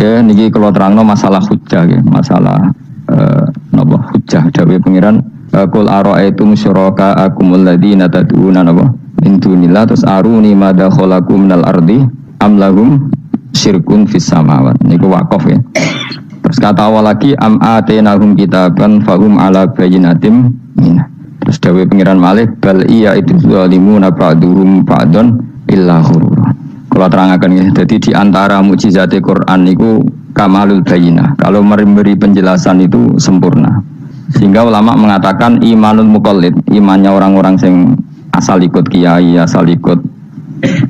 Ya niki kalau terangno masalah hujjah ya, masalah napa hujjah dawuh pangeran qul ara'aitum syuraka akumul ladzina tad'una napa min dunillah terus aruni madza khalaqu minal ardi am lahum syirkun fis samawat niku waqaf ya. Terus kata awal lagi am atenahum kitaban fahum ala bayyinatim min. Terus dawuh pangeran Malik bal iya itu zalimuna ba'duhum ba'dun illa ghurur. Kalau terangkan ya, jadi di antara mukjizat Quran itu kamalul bayinah. Kalau memberi penjelasan itu sempurna. Sehingga ulama mengatakan imanul muqallid, imannya orang-orang yang asal ikut kiai, asal ikut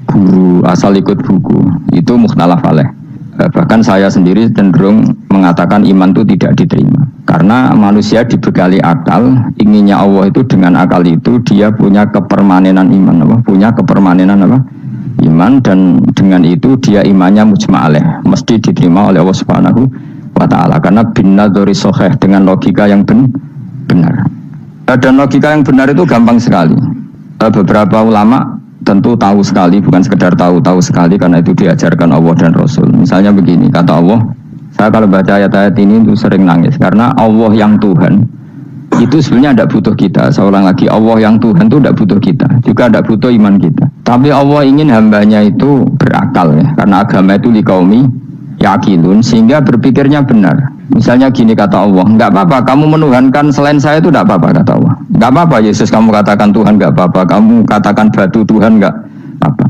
guru, asal ikut buku, itu mukhtalaf alaih. Bahkan saya sendiri cenderung mengatakan iman itu tidak diterima. Karena manusia dibekali akal, inginnya Allah itu dengan akal itu dia punya kepermanenan iman, apa? Punya kepermanenan apa? Iman, dan dengan itu dia imannya mujma'aleh, mesti diterima oleh Allah Subhanahu wa ta'ala karena bin nadzari sahih, dengan logika yang benar. Dan logika yang benar itu gampang sekali. Beberapa ulama tentu tahu sekali, bukan sekedar tahu sekali karena itu diajarkan Allah dan Rasul. Misalnya begini, kata Allah, saya kalau baca ayat-ayat ini itu sering nangis karena Allah yang Tuhan itu sebenarnya tidak butuh kita. Saya ulang lagi, Allah yang Tuhan itu tidak butuh kita, juga tidak butuh iman kita. Tapi Allah ingin hambanya itu berakal ya, karena agama itu liqaumi yaqilun, sehingga berpikirnya benar. Misalnya gini kata Allah, enggak apa-apa kamu menuhankan selain saya itu, tidak apa-apa kata Allah. Enggak apa-apa Yesus kamu katakan Tuhan, enggak apa-apa kamu katakan batu Tuhan, enggak apa.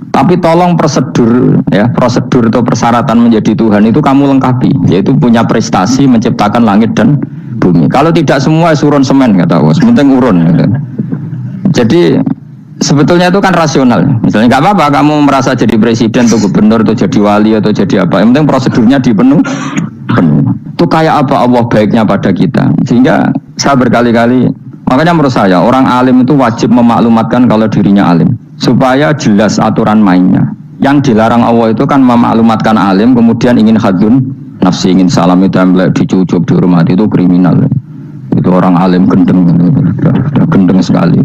Tapi tolong prosedur ya, prosedur atau persyaratan menjadi Tuhan itu kamu lengkapi, yaitu punya prestasi menciptakan langit dan bumi. Kalau tidak semua surun semen kata Allah, sementing urun gitu. Jadi sebetulnya itu kan rasional. Misalnya nggak apa-apa kamu merasa jadi presiden atau gubernur atau jadi wali atau jadi apa, yang penting prosedurnya dipenuhi. Itu kayak apa Allah baiknya pada kita. Sehingga saya berkali-kali, makanya menurut saya orang alim itu wajib memaklumatkan kalau dirinya alim, supaya jelas aturan mainnya. Yang dilarang Allah itu kan memaklumatkan alim kemudian ingin hadun nafsi, ingin salam itu dicucuk dihormati, itu kriminal. Itu orang alim gendeng, gendeng sekali.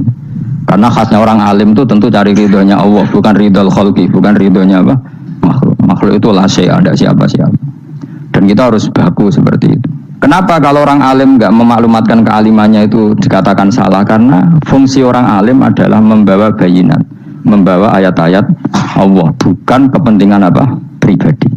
Karena khasnya orang alim itu tentu cari ridhonya Allah, bukan ridhol khalqi, bukan ridhonya apa? Makhluk. Makhluk itu la syai', ada siapa-siapa. Dan kita harus baku seperti itu. Kenapa kalau orang alim enggak memaklumatkan kealimannya itu dikatakan salah? Karena fungsi orang alim adalah membawa bayinat, membawa ayat-ayat Allah, bukan kepentingan apa? Pribadi.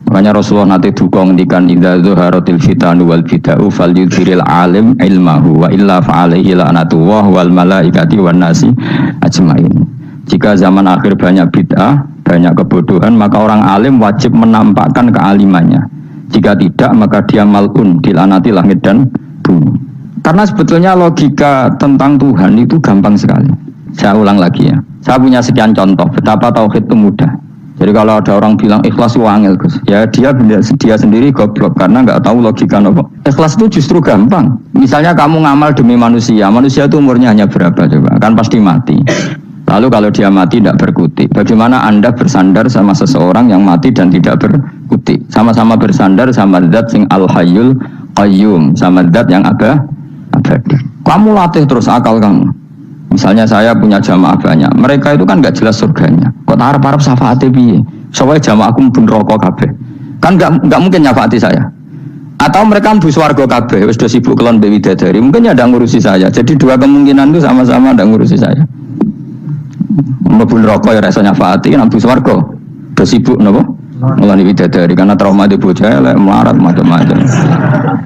Makanya Rasulullah nanti duka ngendikan idza zuharatil fitanu wal bid'u falyudhiril alim ilmahu wa illa fa'alaihi la'natullah wal malaikati wan nasi ajmain. Jika zaman akhir banyak bid'ah, banyak kebodohan, maka orang alim wajib menampakkan kealimannya. Jika tidak, maka dia mal'un, dilaknati langit dan bumi. Karena sebetulnya logika tentang Tuhan itu gampang sekali. Saya ulang lagi ya. Saya punya sekian contoh betapa tauhid itu mudah. Jadi kalau ada orang bilang ikhlas itu angel Gus, ya dia sendiri goblok karena nggak tahu logika apa. Ikhlas itu justru gampang. Misalnya kamu ngamal demi manusia, manusia itu umurnya hanya berapa coba? Kan pasti mati. Lalu kalau dia mati tidak berkutik, bagaimana Anda bersandar sama seseorang yang mati dan tidak berkutik? Sama-sama bersandar sama zat sing al-hayyul qayyum, sama zat yang abadi. Kamu latih terus akal kamu. Misalnya saya punya jamaah banyak, mereka itu kan nggak jelas surganya. Kok harap-harap syafaatnya piye? Soalnya jamaah aku pun rokok kabeh. Kan nggak mungkin nyafaati saya. Atau mereka mlebu swarga kabeh, wis do sibuk kelon mbek widadari. Mungkin ya ndak ngurusi saya. Jadi dua kemungkinan itu sama-sama ndak ngurusi saya. Mlebu rokok ya rasa nyafaati, kan mlebu swarga do sibuk napa? Ngeloni widadari karena trauma di bocah elek melarat macam-macam.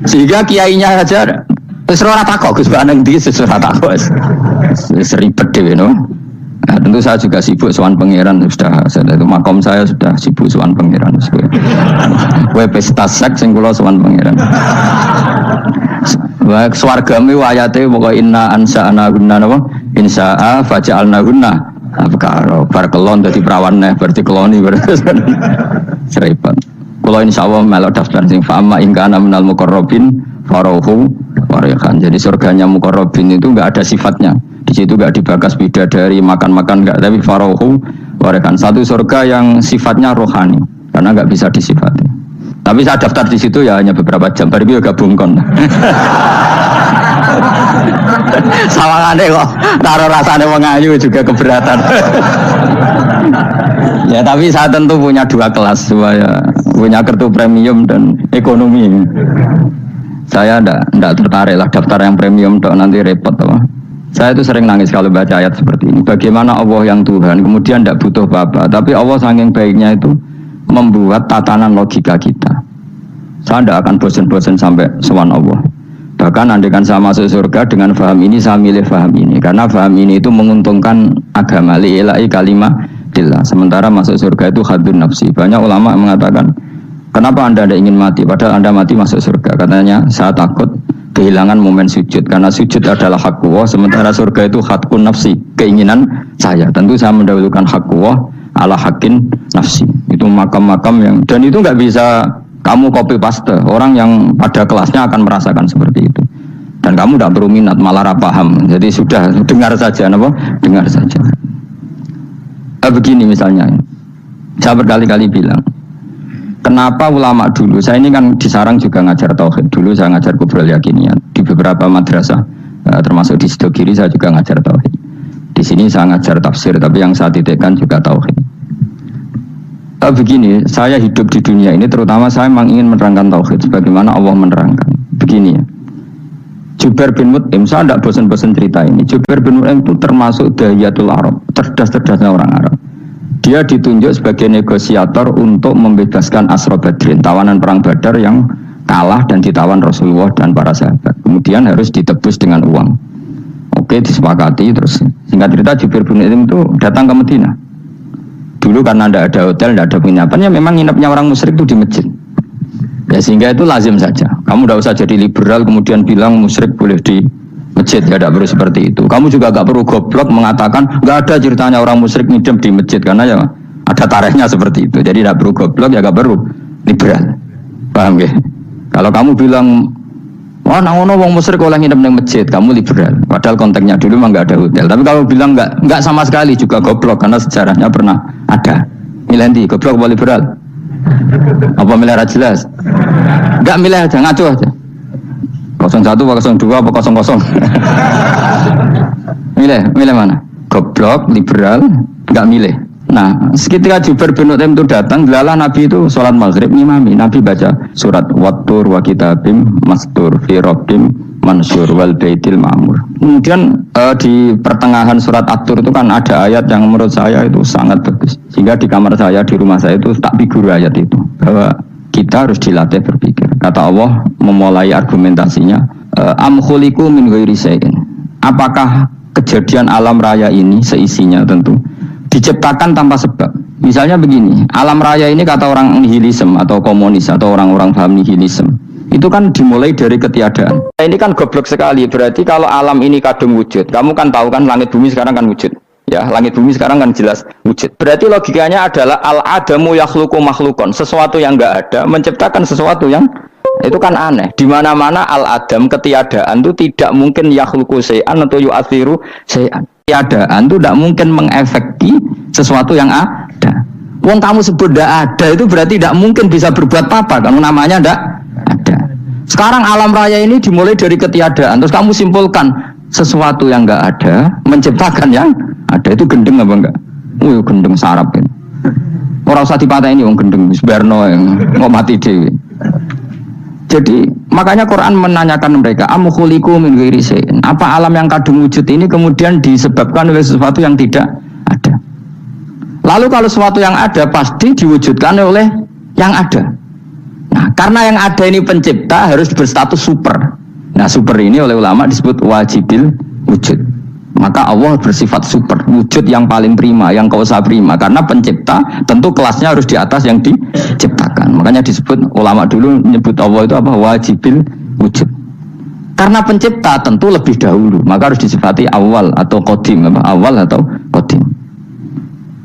Sehingga kiainya aja wis ora takok Gus Pak nang ndi wis ora takok wis ribet dhewe no. Nah, tentu saya juga sibuk sowan pangeran, sudah itu makom saya sudah sibuk sowan pangeran. Kowe pesta seks sing kula sowan pangeran. Wa swargane ayate pokoke inna ansa'na gunna napa? Insa'a faja'alna gunna. Apa bar kelon dadi prawan neh berarti keloni berarti. Serempet. Kula insyaallah melok daftar sing fa'ama in kana minal muqarrabin farauhu warihan. Jadi surganya muqarrabin itu enggak ada sifatnya. Di situ enggak dibakas bidadari, makan-makan enggak, tapi farauhu warihan. Satu surga yang sifatnya rohani karena enggak bisa disifati. Tapi saya daftar di situ ya hanya beberapa jam, baru itu gabung kon. Sawangane kok karo rasane wong ayu juga keberatan. Ya tapi saya tentu punya dua kelas, punya kartu premium dan ekonomi. Saya enggak tertarik lah daftar yang premium dok, nanti repot apa. Saya itu sering nangis kalau baca ayat seperti ini. Bagaimana Allah yang Tuhan kemudian tidak butuh apa-apa, tapi Allah saking baiknya itu membuat tatanan logika kita. Saya tidak akan bosan-bosan sampai sowan Allah. Bahkan andaikan saya masuk surga dengan faham ini, saya milih faham ini karena faham ini itu menguntungkan agama li'ilai kalimatillah. Sementara masuk surga itu hadun nafsi. Banyak ulama mengatakan, kenapa anda tidak ingin mati padahal anda mati masuk surga? Katanya saya takut kehilangan momen sujud karena sujud adalah hak Allah, sementara surga itu hakun nafsi, keinginan saya. Tentu saya mendahulukan hak Allah ala hakin nafsi. Itu makam-makam yang, dan itu nggak bisa kamu copy paste. Orang yang pada kelasnya akan merasakan seperti itu. Dan kamu tidak perlu minat, malah paham. Jadi sudah dengar saja, apa? Dengar saja. Begini misalnya, saya berkali-kali bilang, kenapa ulama dulu, saya ini kan di Sarang juga ngajar tauhid. Dulu saya ngajar kubrul yakiniyat di beberapa madrasah, termasuk di Sidogiri saya juga ngajar tauhid. Di sini saya ngajar tafsir, tapi yang saya titikkan juga tauhid. Begini, saya hidup di dunia ini terutama saya memang ingin menerangkan tauhid sebagaimana Allah menerangkan. Begini ya, Jubair bin Mut'im, saya tidak bosan-bosan cerita ini. Jubair bin Mut'im itu termasuk dahiyatul Arab, cerdas-cerdasnya orang Arab. Dia ditunjuk sebagai negosiator untuk membebaskan Asra Badrin, tawanan perang Badar yang kalah dan ditawan Rasulullah dan para sahabat. Kemudian harus ditebus dengan uang. Oke, disepakati. Terus singkat cerita Jubair bin Mut'im itu datang ke Madinah. Dulu karena tidak ada hotel, tidak ada penginapan, ya memang nginapnya orang musyrik itu di masjid. Ya sehingga itu lazim saja. Kamu tidak usah jadi liberal kemudian bilang musyrik boleh di masjid, ya tidak perlu seperti itu. Kamu juga tidak perlu goblok mengatakan nggak ada ceritanya orang musyrik ngidam di masjid, karena ya ada tarikhnya seperti itu. Jadi tidak perlu goblok, ya tidak perlu liberal. Paham ya? Kalau kamu bilang wah, nangono wong musyrik oleh nginep di masjid, kamu liberal. Padahal konteksnya dulu memang nggak ada hotel. Tapi kalau bilang nggak sama sekali juga goblok karena sejarahnya pernah ada. Milih nanti goblok apa liberal? Apa milih jelas? Nggak milih aja, ngaco aja. 01 apa 02 apa 00. Milih mana? Goblok, liberal, nggak milih. Nah, ketika Jubair bin Mut'im itu datang, delalah Nabi itu sholat maghrib ngimami. Nabi baca surat Wattur wa kitabim mastur fi rabbim mansur wal baitil ma'mur. Kemudian di pertengahan surat At-Tur itu kan ada ayat yang menurut saya itu sangat bagus. Sehingga di kamar saya, di rumah saya itu tak figur ayat itu. Bahwa kita harus dilatih berpikir. Kata Allah memulai argumentasinya, am khuliqu min ghairi syai'in. Apakah kejadian alam raya ini seisinya tentu diciptakan tanpa sebab. Misalnya begini, alam raya ini kata orang nihilisme atau komunis atau orang-orang paham nihilisme, itu kan dimulai dari ketiadaan. Ini kan goblok sekali. Berarti kalau alam ini kadung wujud, kamu kan tahu kan langit bumi sekarang kan wujud. Ya, langit bumi sekarang kan jelas wujud. Berarti logikanya adalah al-adamu yakhluqu makhlukon, sesuatu yang enggak ada menciptakan sesuatu yang itu kan aneh. Di mana-mana al-adam ketiadaan itu tidak mungkin yakhluqu syai'an atau yu'athiru syai'an. Tiadaan itu tidak mungkin mengefeki sesuatu yang ada. Wong kamu sebut tidak ada itu berarti tidak mungkin bisa berbuat apa karena namanya tidak ada. Sekarang alam raya ini dimulai dari ketiadaan, terus kamu simpulkan sesuatu yang enggak ada menciptakan yang ada. Itu gendeng apa enggak? Gendeng sarap ini. Orang usah dipateni wong gendeng sebarno yang mau mati dewi. Jadi makanya Quran menanyakan mereka, am khuliqu min ghairi syai'in. Apa alam yang kadung wujud ini kemudian disebabkan oleh sesuatu yang tidak ada? Lalu kalau sesuatu yang ada pasti diwujudkan oleh yang ada. Nah, karena yang ada ini pencipta harus berstatus super. Nah, super ini oleh ulama disebut wajibil wujud. Maka Allah bersifat super, wujud yang paling prima, yang kausa prima. Karena pencipta tentu kelasnya harus di atas yang diciptakan. Makanya disebut ulama dulu menyebut Allah itu apa? Wajibil wujud. Karena pencipta tentu lebih dahulu, maka harus disifati awal atau qadim, apa? Awal atau qadim.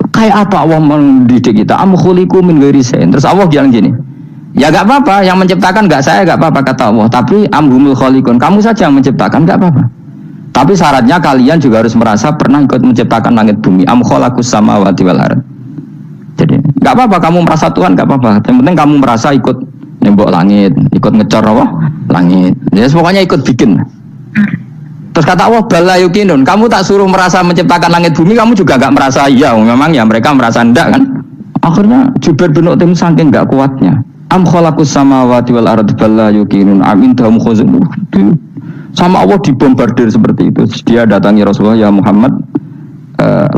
Kayak apa Allah mendidik kita? Am khuliqu min ghairi syai'in. Terus Allah bilang gini, ya gak apa-apa, yang menciptakan gak saya, gak apa-apa kata Allah. Tapi amhumul khaliqun, kamu saja yang menciptakan, gak apa-apa. Tapi syaratnya kalian juga harus merasa pernah ikut menciptakan langit bumi. Am khalaqus samawati wal ardh. Jadi nggak apa-apa kamu merasa Tuhan, nggak apa-apa. Yang penting kamu merasa ikut nembok langit, ikut ngecor apa? Langit. Ya pokoknya ikut bikin. Terus kata Allah bala yukinun, kamu tak suruh merasa menciptakan langit bumi, kamu juga enggak merasa iya, memang ya mereka merasa enggak kan. Akhirnya Jubair bin Mut'im saking enggak kuatnya. Am khalaqus samawati wal ardi bala yukinun am indahum khuzun. Sama Allah dibombardir seperti itu. Dia datangi Rasulullah, ya Muhammad,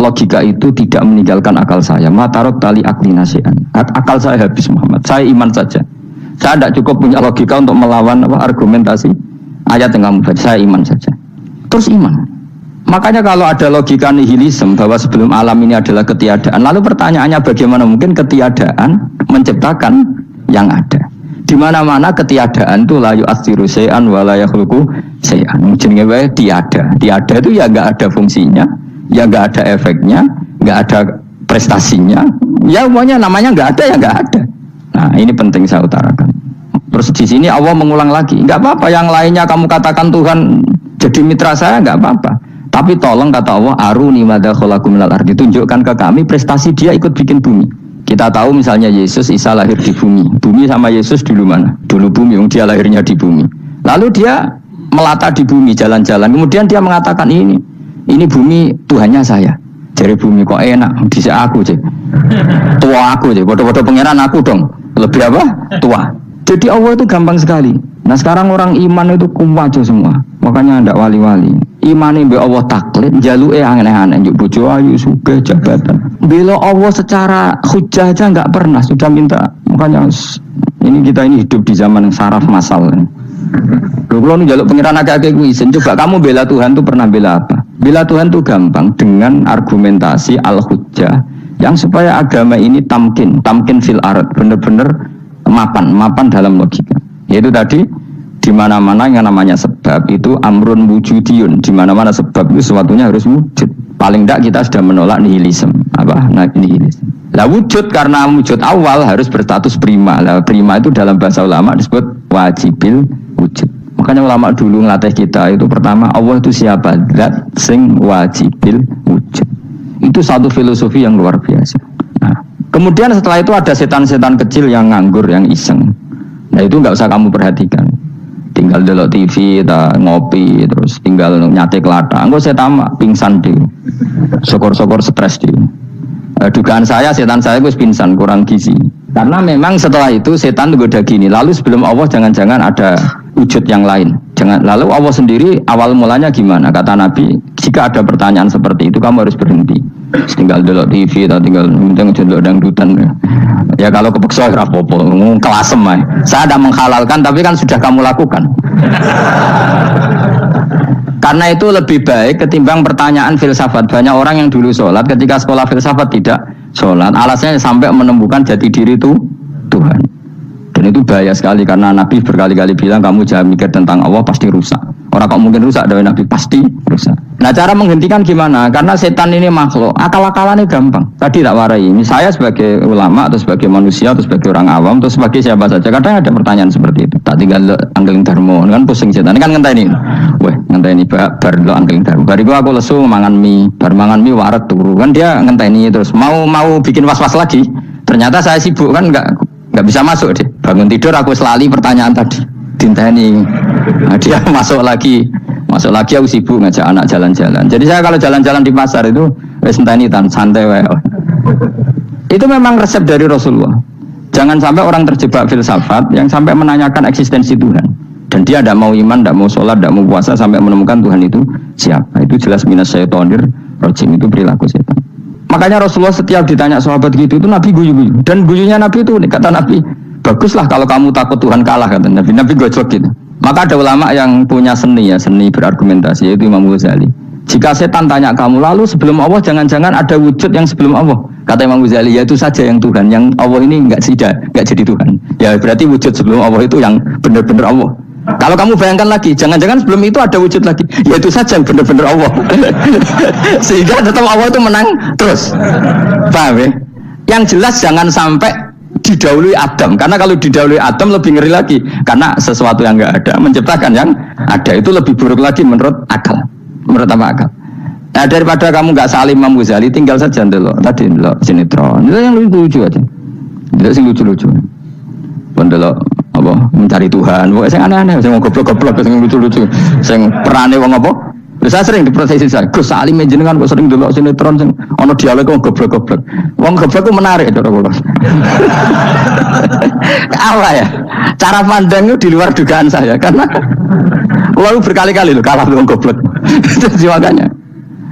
logika itu tidak meninggalkan akal saya. Matarok tali akli nasian. Akal saya habis Muhammad. Saya iman saja. Saya tidak cukup punya logika untuk melawan argumentasi ayat yang kamu baca. Saya iman saja. Terus iman. Makanya kalau ada logika nihilisme bahwa sebelum alam ini adalah ketiadaan, lalu pertanyaannya bagaimana mungkin ketiadaan menciptakan yang ada? Di mana-mana ketiadaan itu la yu'atsiru syai'an wa la yakhluqu syai'an. Jenenge wae tiada. Tiada itu ya enggak ada fungsinya, ya enggak ada efeknya, enggak ada prestasinya. Ya pokoknya namanya enggak ada ya enggak ada. Nah, ini penting saya utarakan. Terus di sini Allah mengulang lagi, enggak apa-apa yang lainnya kamu katakan Tuhan jadi mitra saya, enggak apa-apa. Tapi tolong kata Allah, aruni madza khalaqu minal ardi, tunjukkan ke kami prestasi dia ikut bikin bumi. Kita tahu misalnya Yesus, Isa lahir di bumi. Bumi sama Yesus dulu mana? Dulu bumi, dia lahirnya di bumi. Lalu dia melata di bumi, jalan-jalan. Kemudian dia mengatakan ini bumi Tuhannya saya. Jadi bumi kok enak, bisa aku cek. Tua aku cek, bodoh-bodoh pangeran aku dong. Lebih apa? Tua. Jadi Allah itu gampang sekali. Nah sekarang orang iman itu kuwajo semua. Makanya ada wali-wali. Imane mbek Allah taklid, jaluke aneh-aneh, njuk bojo ayu, sugih, jabatan. Bela Allah secara hujah aja enggak pernah, sudah minta. Makanya ini kita ini hidup di zaman saraf massal. Kalau njaluk pangeran agak-agak kuwi, coba kamu bela Tuhan tuh pernah bela apa? Bela Tuhan tuh gampang dengan argumentasi al-hujjah yang supaya agama ini tamkin fil ard, benar-benar mapan dalam logika. Yaitu tadi di mana-mana yang namanya sebab itu amrun wujudiyun, di mana-mana sebab itu sesuatunya harus wujud. Paling tidak kita sudah menolak nihilisme. Nihilisme. Lah wujud karena wujud awal harus berstatus prima. Lah prima itu dalam bahasa ulama disebut wajibil wujud. Makanya ulama dulu ngelatih kita itu pertama Allah itu siapa? Zat sing wajibil wujud. Itu satu filosofi yang luar biasa. Nah, kemudian setelah itu ada setan-setan kecil yang nganggur, yang iseng. Nah itu nggak usah kamu perhatikan. Tinggal delok TV, ngopi, terus tinggal nyatek lata. Engko setan pingsan deh. Sokor-sokor stres deh. Dugaan saya setan saya gue pingsan, kurang gizi. Karena memang setelah itu setan goda gini. Lalu sebelum Allah jangan-jangan ada wujud yang lain. Lalu Allah sendiri awal mulanya gimana? Kata Nabi, jika ada pertanyaan seperti itu kamu harus berhenti. Tinggal delok TV atau tinggal delok dangdutan. Ya kalau kepeksa ora apa-apa, kelasem ae. Saya tidak menghalalkan tapi kan sudah kamu lakukan. Karena itu lebih baik ketimbang pertanyaan filsafat. Banyak orang yang dulu sholat ketika sekolah filsafat tidak sholat. Alasannya sampai menemukan jati diri itu Tuhan. Dan itu bahaya sekali karena Nabi berkali-kali bilang kamu jangan mikir tentang Allah pasti rusak. Orang kok mungkin rusak dari Nabi pasti rusak. Nah cara menghentikan gimana? Karena setan ini makhluk, akal-akalannya gampang. Tadi tak warai. Ini saya sebagai ulama atau sebagai manusia atau sebagai orang awam atau sebagai siapa saja. Kadang ada pertanyaan seperti itu. Tak tinggal anggeling dharma kan pusing setan. Ini kan ngenteni. Weh ngenteni bar lo anggeling dharma. Bariku aku lesu mangan mie, bar mangan mie waret turu. Kan dia ngenteni terus mau bikin was-was lagi. Ternyata saya sibuk kan enggak bisa masuk deh. Bangun tidur aku selali pertanyaan tadi. Dinteni. Nah, dia masuk lagi aku sibuk ngajak anak jalan-jalan. Jadi saya kalau jalan-jalan di pasar itu wis enteni santai wae. Itu memang resep dari Rasulullah. Jangan sampai orang terjebak filsafat yang sampai menanyakan eksistensi Tuhan. Dan dia tidak mau iman, tidak mau sholat, tidak mau puasa sampai menemukan Tuhan itu siapa. Itu jelas minasyaitonir rajim, itu perilaku setan. Makanya Rasulullah setiap ditanya sahabat gitu itu Nabi guyu-guyu. Dan guyunya Nabi itu kata Nabi, baguslah kalau kamu takut Tuhan kalah kata Nabi. Nabi gojok gitu. Maka ada ulama yang punya seni berargumentasi, yaitu Imam Ghazali. Jika setan tanya kamu, lalu sebelum Allah jangan-jangan ada wujud yang sebelum Allah. Kata Imam Ghazali, ya itu saja yang Tuhan. Yang Allah ini enggak jadi Tuhan. Ya berarti wujud sebelum Allah itu yang benar-benar Allah. Kalau kamu bayangkan lagi, jangan-jangan sebelum itu ada wujud lagi. Ya itu saja yang benar-benar Allah. Sehingga tetap Allah itu menang terus. Paham ya? Yang jelas jangan sampai didahului Adam, karena kalau didahului Adam lebih ngeri lagi, karena sesuatu yang enggak ada menciptakan yang ada, itu lebih buruk lagi menurut akal. Menurut apa akal? Nah daripada kamu enggak salim Imam Ghazali, tinggal saja ndelok tadi ndelok sinetron. Itu yang lucu aja. Itu sing lucu-lucu. Ndelok apa mencari Tuhan. Pokoknya sing aneh-aneh, sing goblok-goblok, sing lucu-lucu, sing perane wong apa? Saya sering diprosesi saya, Gus Salim jenengan kok sering dulu sinetron sing ana dialog wong goblok-goblok. Wong goblok ku menarik cara kula. Apa ya? Cara pandang itu di luar dugaan saya karena lalu berkali-kali loh kalah wong goblok. Jadi makanya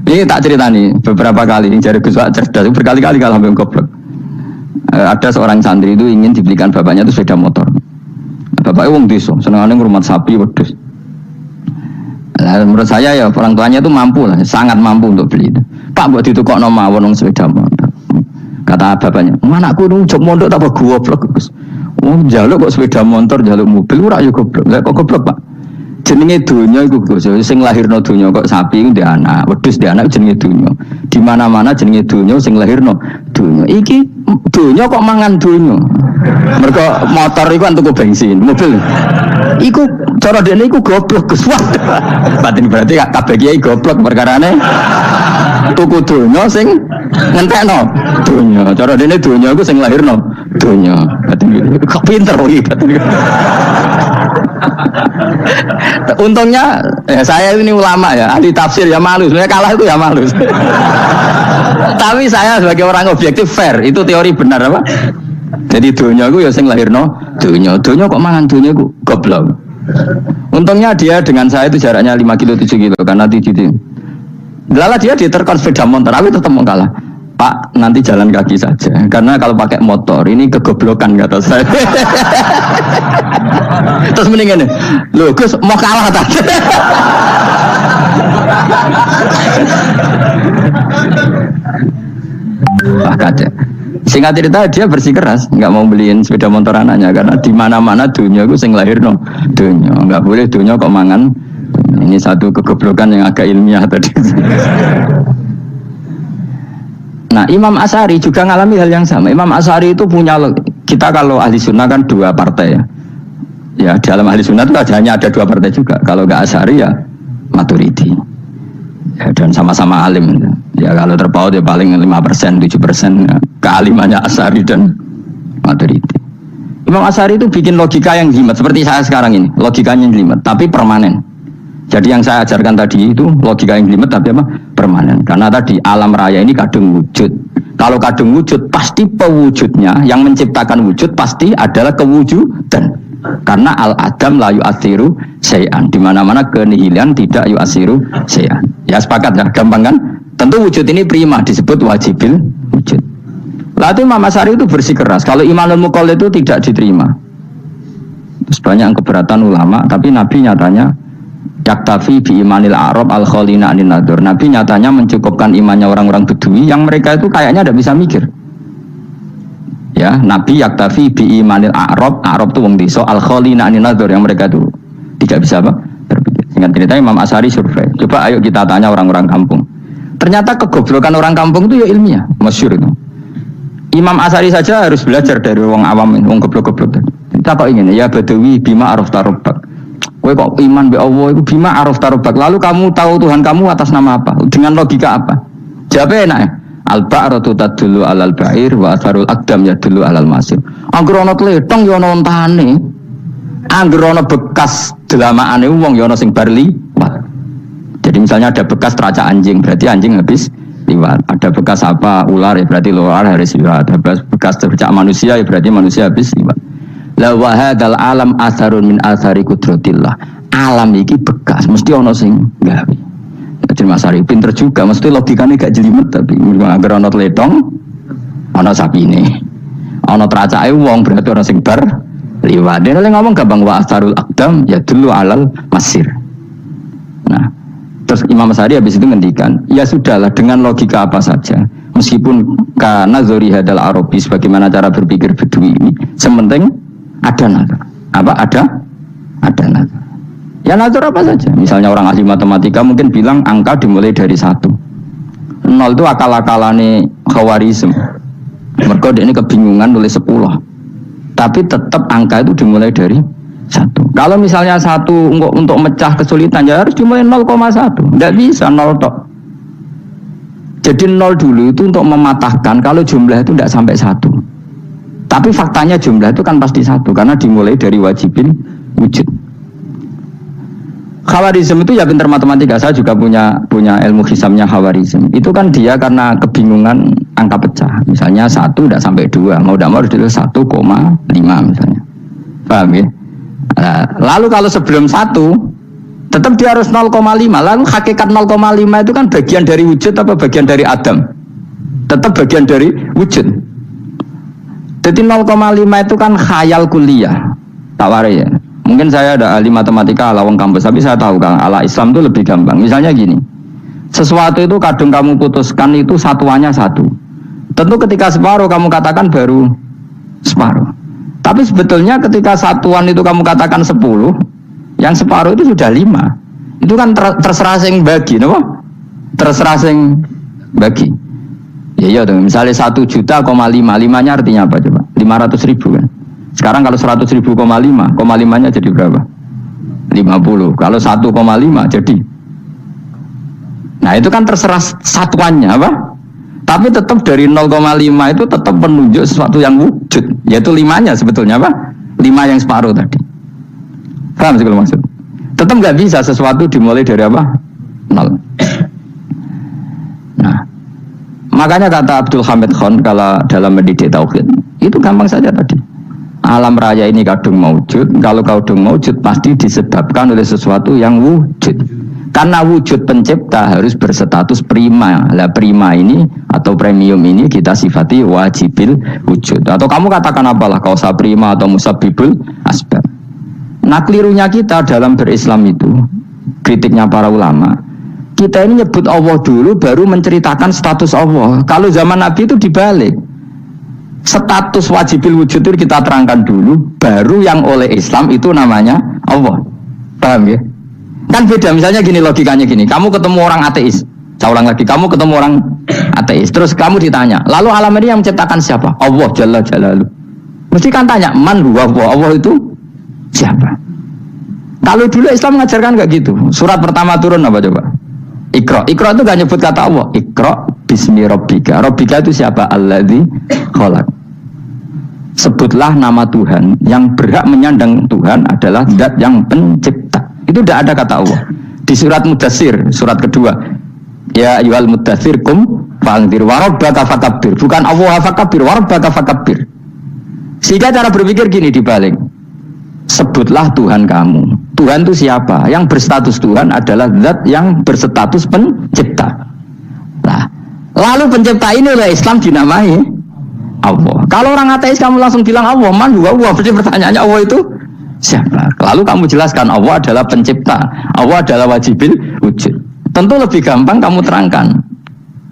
ini tak ceritani beberapa kali jari Gus cerdas berkali-kali kalah wong goblok. Ada seorang santri itu ingin dibelikan bapaknya itu sepeda motor. Bapaknya wong desa, senengane ngurmat sapi wedhus. Nah, menurut saya ya orang tuanya itu mampu lah, sangat mampu untuk beli itu. Pak buat ditukokno mawon wong sepeda motor. Kata bapaknya, "Anakku nu jog mondok tak goblok, Gus." Wong njaluk kok sepeda motor, njaluk mobil ora ya goblok. Lah kok goblok, Pak? Jenenge donya iku Gus, sing lahirno donya kok sapi ku ndek anak, wedhus ndek anak jenenge donya. Di mana-mana jenenge donya sing lahirno donya. Iki donya kok mangan donya. Mergo motor iku kan tuku bensin, mobil. Iku cara dene iku goblok Gus. Batin berarti kabeh kiai goblok perkarane tuku donya sing ngentekno donya. Cara dene donya iku sing lahirno donya. Batin kok pinter iki batin. Untungnya saya ini ulama ya, ahli tafsir ya malu. Sebenarnya kalah itu ya malu. Tapi saya sebagai orang objektif fair, itu teori benar apa? Jadi dunia aku ya sing lahirno dunia kok mangan dunia aku goblok. Untungnya dia dengan saya itu jaraknya 5 kilo 7 kilo karena itu. Lala dia diterkon sepeda motor, tapi tetap mau kalah. Pak, nanti jalan kaki saja. Karena kalau pakai motor ini kegoblokan kata saya. Terus mendingan nih, loh Gus mau kalah tak? Wah kacau. Singkat cerita dia bersikeras nggak mau beliin sepeda motor anaknya karena di mana-mana dunia gue sing lahir no dunia nggak boleh dunia kok mangan. Ini satu kegoblokan yang agak ilmiah tadi. Nah Imam Asy'ari juga ngalami hal yang sama. Imam Asy'ari itu punya, kita kalau ahli sunnah kan dua partai ya. Ya dalam ahli sunnah itu hanya ada dua partai juga. Kalau nggak Asy'ari ya Maturidi. Ya, dan sama-sama alim. Ya kalau terpaut ya paling 5%, 7% ya, kealimannya Asy'ari dan Maturidi. Imam Asy'ari itu bikin logika yang jelimet seperti saya sekarang ini. Logikanya jelimet tapi permanen. Jadi yang saya ajarkan tadi itu logika yang jelimet tapi apa? Permanen. Karena tadi alam raya ini kadung wujud. Kalau kadung wujud pasti pewujudnya yang menciptakan wujud pasti adalah kewujudan. Karena al-adam la yu'athiru syai'an. Di mana-mana kenihilan tidak yu'athiru syai'an. Ya sepakat ya, gampang kan? Tentu wujud ini prima disebut wajibil wujud. Lalu Imam Asy'ari itu bersikeras. Kalau imanul muqall itu tidak diterima. Terus banyak keberatan ulama, tapi Nabi nyatanya yaktafi bi imanil Arab al khalina anin nadur. Nabi nyatanya mencukupkan imannya orang-orang Bedui yang mereka itu kayaknya tidak bisa mikir. Ya, Nabi yaktafi bi imanil Arab itu wong desa al khalina anin nadur yang mereka itu tidak bisa apa? Berpikir. Singkat cerita Imam Asy'ari survei. Coba ayo kita tanya orang-orang kampung. Ternyata kegoblokan orang kampung itu ya ilmiah, masyhur itu. Imam Asy'ari saja harus belajar dari wong awam, wong goblok-goblok. Kita kok ingin ya Badawi bima araf tarubbak. Kowe kok iman be Allah itu bima araf tarubbak. Lalu kamu tahu Tuhan kamu atas nama apa? Dengan logika apa? Jawabnya enak ya. Al-ba'ratu tadullu alal ba'ir wa atharul aqdam yadullu alal masir. Angger ana tletong ya ana ontane. Angger ana bekas delamaane wong ya ana sing bar liwat. Jadi misalnya ada bekas teracak anjing, berarti anjing habis liwat. Ada bekas apa ular ya berarti ular harus liwat. Ada bekas teracak manusia ya berarti manusia habis liwat. La wa hadzal alam atharun min athari qudratillah. Alam iki bekas mesti ana sing gawe. Jadi Mas Ari pinter juga, mesti logikanya gak jelimet tapi agar ana tletong ana sapine. Ana teracake wong berarti ana sing bar liwat. Dene ngomong gampang wa atharul aqdam ya dulu alal masir. Nah, terus Imam Asy'ari habis itu ngendikan, ya sudahlah dengan logika apa saja. Meskipun karena zori hadal Arabi sebagaimana cara berpikir Bedui ini, sementing ada nazar. Apa ada nazar. Ya nazar apa saja. Misalnya orang ahli matematika mungkin bilang angka dimulai dari 1. 0 itu akal-akalane Khawarizm. Mereka ini kebingungan nulis 10. Tapi tetap angka itu dimulai dari 1. Kalau misalnya 1 untuk mecah kesulitan ya harus dimulai 0,1. Tidak bisa 0 tok. Jadi 0 dulu itu untuk mematahkan kalau jumlah itu tidak sampai 1. Tapi faktanya jumlah itu kan pasti 1 karena dimulai dari wajibin wujud. Khawarizm itu ya pinter matematika. Saya juga punya ilmu hisamnya Khawarizm. Itu kan dia karena kebingungan angka pecah. Misalnya 1 tidak sampai 2. Mau tidak mau harus ditulis 1,5 misalnya. Paham ya? Nah, lalu kalau sebelum 1 tetap dia harus 0,5. Lalu hakikat 0,5 itu kan bagian dari wujud apa bagian dari Adam? Tetap bagian dari wujud. Jadi 0,5 itu kan khayal kuliah. Tak warai ya. Mungkin saya ada ahli matematika ala wong kampus, tapi saya tahu kan ala Islam itu lebih gampang. Misalnya gini, sesuatu itu kadang kamu putuskan itu satuannya 1. Tentu ketika separuh kamu katakan baru separuh. Tapi sebetulnya ketika satuan itu kamu katakan 10, yang separuh itu sudah 5. Itu kan terserah sing bagi, no? Terserah sing bagi. Ya dong, misalnya 1 juta, 5 nya artinya apa coba? 500 ribu kan? Sekarang kalau 100 ribu, 5 nya jadi berapa? 50. Kalau 1,5 jadi. Nah itu kan terserah satuannya apa? Tapi tetap dari 0,5 itu tetap menunjuk sesuatu yang wujud. Yaitu 5-nya sebetulnya apa? 5 yang separuh tadi. Paham sih kalau maksud? Tetap nggak bisa sesuatu dimulai dari apa? 0. Nah, makanya kata Abdul Hamid Khan kalau dalam mendidik tauhid, itu gampang saja tadi. Alam raya ini kadung maujud. Kalau kadung maujud pasti disebabkan oleh sesuatu yang wujud. Karena wujud pencipta harus berstatus prima. Lah prima ini atau premium ini kita sifati wajibil wujud. Atau kamu katakan apalah kausa prima atau musabibul asbab. Nah kelirunya kita dalam berislam itu, kritiknya para ulama, kita ini nyebut Allah dulu baru menceritakan status Allah. Kalau zaman Nabi itu dibalik. Status wajibil wujud itu kita terangkan dulu, baru yang oleh Islam itu namanya Allah. Paham ya? Kan beda, misalnya gini logikanya gini, kamu ketemu orang ateis, saya ulang lagi, kamu ketemu orang ateis, terus kamu ditanya, lalu alam ini yang menciptakan siapa? Allah Jalla Jalaluh. Mesti kan tanya, man huwa Allah itu siapa? Kalau dulu Islam mengajarkan kayak gitu, surat pertama turun apa coba? Iqra. Iqra itu gak nyebut kata Allah. Iqra bismi rabbika. Rabbika itu siapa? Alladzi khalaq. Sebutlah nama Tuhan. Yang berhak menyandang Tuhan adalah zat yang pencipta. Itu tidak ada kata Allah. Di surat Mudatsir, surat kedua. Ya ayyuhal mudatsir kum fa'anzir wa rabbaka fakabbir. Bukan Allah fakabbir, wa rabbaka fakabbir. Sehingga cara berpikir gini dibalik. Sebutlah Tuhan kamu. Tuhan itu siapa? Yang berstatus Tuhan adalah zat yang berstatus pencipta. Nah, lalu pencipta ini oleh Islam dinamai Allah. Kalau orang ateis kamu langsung bilang Allah, man huwa Allah. Berarti pertanyaannya Allah itu siapa? Lalu kamu jelaskan Allah adalah pencipta. Allah adalah wajibil wujud. Tentu lebih gampang kamu terangkan.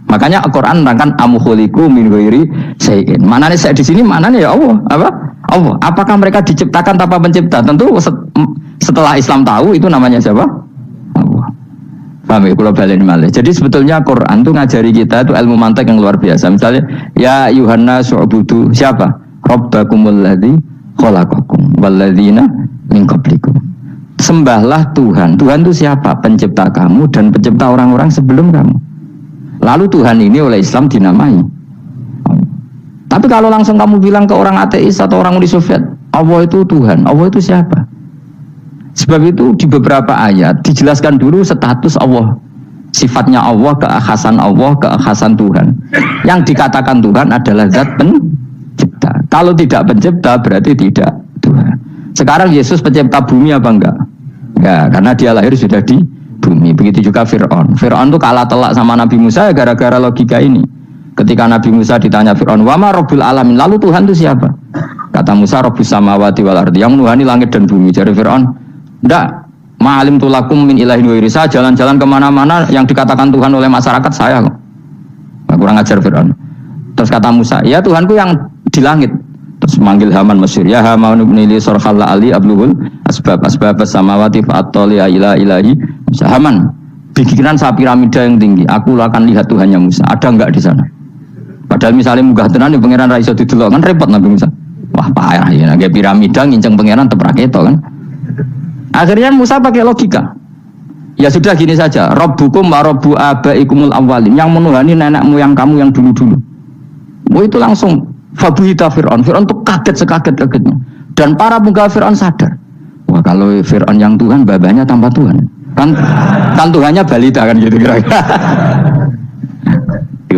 Makanya Al-Quran menerangkan amukholiku min ghairi syai'in. Mananya saya di sini, mananya ya Allah. Apa? Allah. Apakah mereka diciptakan tanpa pencipta? Tentu setelah Islam tahu itu namanya siapa? Allah. Paham ya? Kalau balik malih. Jadi sebetulnya Quran itu ngajari kita itu ilmu mantik yang luar biasa. Misalnya, ya Yuhanna su'budu siapa? Rabbakumul ladzi khalaqakum walladzina min qablikum. Sembahlah Tuhan. Tuhan itu siapa? Pencipta kamu dan pencipta orang-orang sebelum kamu. Lalu Tuhan ini oleh Islam dinamai. Tapi kalau langsung kamu bilang ke orang ateis atau orang Uni Soviet, Allah itu Tuhan, Allah itu siapa? Sebab itu di beberapa ayat dijelaskan dulu status Allah. Sifatnya Allah, keakhasan Allah, keakhasan Tuhan. Yang dikatakan Tuhan adalah zat pencipta. Kalau tidak pencipta berarti tidak Tuhan. Sekarang Yesus pencipta bumi apa enggak? Enggak, karena dia lahir sudah di bumi. Begitu juga Fir'aun. Fir'aun itu kalah telak sama Nabi Musa gara-gara logika ini. Ketika Nabi Musa ditanya Fir'aun, wama Rabbul Alamin, lalu Tuhan itu siapa? Kata Musa, Rabbus samawati wal ardi, yang menuhani langit dan bumi. Jadi Fir'aun, enggak, ma'alim tulakum min ilahin wa irisa, jalan-jalan kemana-mana yang dikatakan Tuhan oleh masyarakat saya kok. Kurang ajar Fir'aun. Terus kata Musa, ya Tuhanku yang di langit. Terus manggil Haman Mesir, ya Haman ibnili sorhalla ali abluhul asbab samawati fa'atoli ila ilahi Musa. Haman, bikinan saya piramida yang tinggi, aku akan lihat Tuhannya Musa. Ada enggak di sana? Padahal misalnya munggah tenan di pangeran ra iso didelok kan repot Nabi Musa. Wah payah ya, kayak piramida nginceng pangeran teprak itu kan. Akhirnya Musa pakai logika. Ya sudah gini saja, Rabbukum wa rabbu abaikumul awwalin, yang menuhani nenek moyang kamu yang dulu-dulu. Oh itu langsung fabuhita Fir'aun. Fir'aun tuh kaget sekaget-kagetnya. Dan para penggawa Fir'aun sadar. Wah kalau Fir'aun yang Tuhan, babanya tanpa Tuhan. Kan Tuhannya balita kan gitu kira-kira.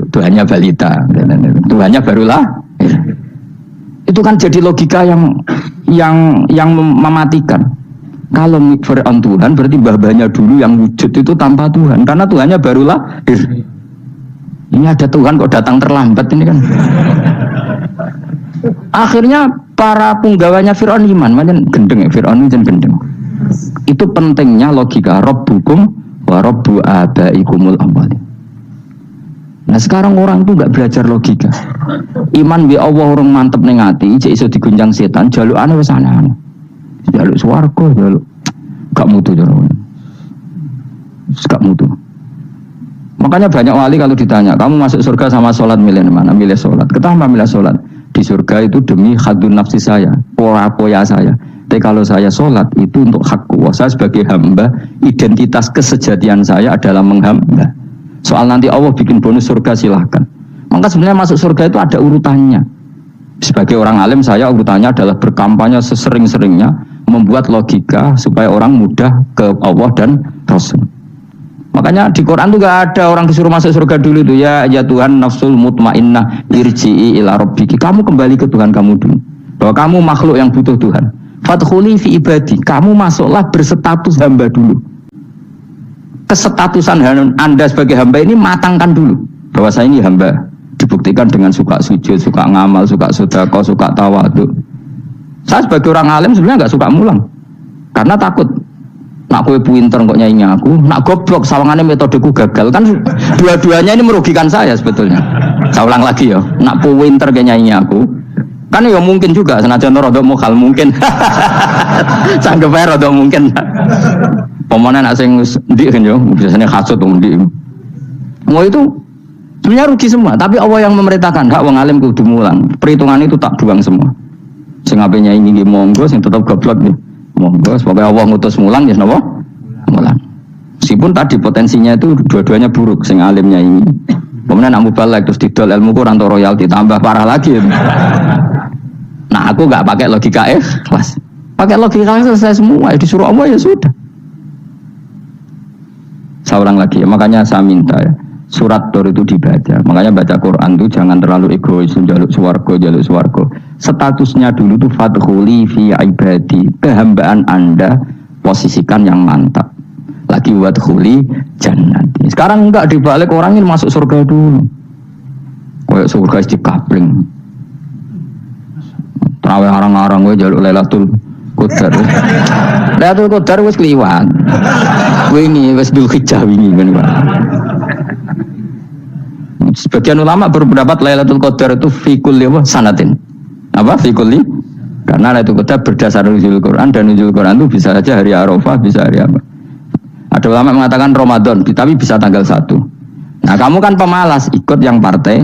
Tuhannya balita, Tuhannya barulah. Itu kan jadi logika yang mematikan. Kalau Fir'aun Tuhan berarti mbah-mbahnya dulu yang wujud itu tanpa Tuhan, karena Tuhannya barulah. Ini ada Tuhan kok datang terlambat ini kan. Akhirnya para punggawanya Fir'aun iman, macam gendeng ya Fir'aun itu gendeng. Itu pentingnya logika Rabbukum wa Rabbu abaikumul awwalin. Nah sekarang orang itu nggak belajar logika. Iman bi Allah orang mantep ning ati, cek iso digunjang setan, jalukane wis aneh-aneh. Jaluk swarga, jaluk gak mutu jarone. Gak mutu. Makanya banyak wali kalau ditanya, kamu masuk surga sama sholat milih mana? Milih sholat. Kenapa milih sholat? Di surga itu demi khadun nafsi saya, poya saya. Tapi kalau saya sholat itu untuk hakku. Saya sebagai hamba, identitas kesejatian saya adalah menghamba. Soal nanti Allah bikin bonus surga silahkan. Maka sebenarnya masuk surga itu ada urutannya. Sebagai orang alim saya urutannya adalah berkampanye sesering-seringnya, membuat logika supaya orang mudah ke Allah dan Rasul. Makanya di Quran tuh gak ada orang disuruh masuk surga dulu tuh ya Tuhan nafsul mutmainnah irji'i ila rabbiki. Kamu kembali ke Tuhan kamu dulu. Bahwa kamu makhluk yang butuh Tuhan. Fadkhuli fi ibadi. Kamu masuklah berstatus hamba dulu. Kesestatusan Anda sebagai hamba ini matangkan dulu. Bahwa saya ini hamba. Dibuktikan dengan suka sujud, suka ngamal, suka sedekah, suka tawadhu. Saya sebagai orang alim sebenarnya gak suka mulang. Karena takut. Nak kue pinter kok nyanyi aku, nak goblok sawangannya metodeku gagal kan dua-duanya ini merugikan saya sebetulnya. Saya ulang lagi ya, nak pinter kayak nyanyi aku, kan ya mungkin juga senajan rodok mokal mungkin, sanggup aja rodok mungkin. Pemenang nak sing ndik kan yo, biasanya hasut ndik. Mau itu sebenarnya rugi semua, tapi Allah yang memerintahkan hak wong alim kudu mulang. Perhitungan itu tak buang semua. Sing ape nyanyi monggo, sing tetap goblok nih. Monggo, sebagai Allah ngutus mulang ya napa? Mulang. Meskipun tadi potensinya itu dua-duanya buruk, sing alimnya ini. Kemudian nak mubalak terus didol ilmu Quran atau royalti tambah parah lagi. Nah, aku enggak pakai logika kelas. Pakai logika selesai semua, ya disuruh Allah ya sudah. Saya ulang lagi, makanya saya minta ya, surat Tur itu dibaca. Makanya baca Quran itu jangan terlalu egois, jaluk swarga. Statusnya dulu tuh fadkhuli fi ibadi, kehambaan Anda posisikan yang mantap. Lagi wadkhuli jannati. Sekarang enggak dibalik, orang ini masuk surga dulu. Kayak surga istikabling. Terawih arang-arang gue jaluk Lailatul Qadar. Lailatul Qadar wis kliwat. Wingi wis Dzulhijjah wingi kan. Sebagian ulama berpendapat Lailatul Qadar itu fi kulli sanatin. Apa fi kulli? Karena Lailatul Qadar berdasar nuzul Quran, dan nuzul Quran itu bisa saja hari Arafah, bisa hari apa. Ada ulama mengatakan Ramadan, tapi bisa tanggal 1. Nah, kamu kan pemalas ikut yang partai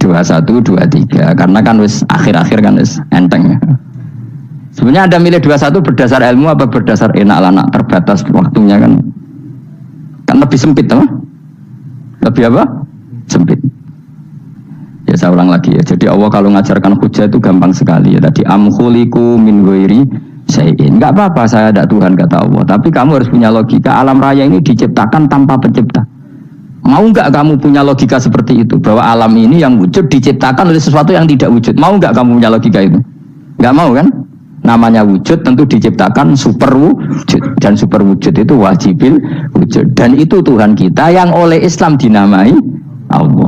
21, 23 karena kan wis akhir-akhir kan wis enteng ya. Sebenarnya Anda milih 21 berdasar ilmu apa berdasar enak lah, nak terbatas waktunya kan. Kan lebih sempit apa? Lebih apa? Sempit. Ya saya ulang lagi ya. Jadi Allah kalau ngajarkan hujah itu gampang sekali ya. Tadi amkhuliku min ghairi syai'in. Enggak apa-apa saya ada Tuhan kata Allah. Tapi kamu harus punya logika. Alam raya ini diciptakan tanpa pencipta. Mau enggak kamu punya logika seperti itu? Bahwa alam ini yang wujud diciptakan oleh sesuatu yang tidak wujud. Mau enggak kamu punya logika itu? Enggak mau kan? Namanya wujud tentu diciptakan super wujud. Dan super wujud itu wajibil wujud. Dan itu Tuhan kita yang oleh Islam dinamai Allah.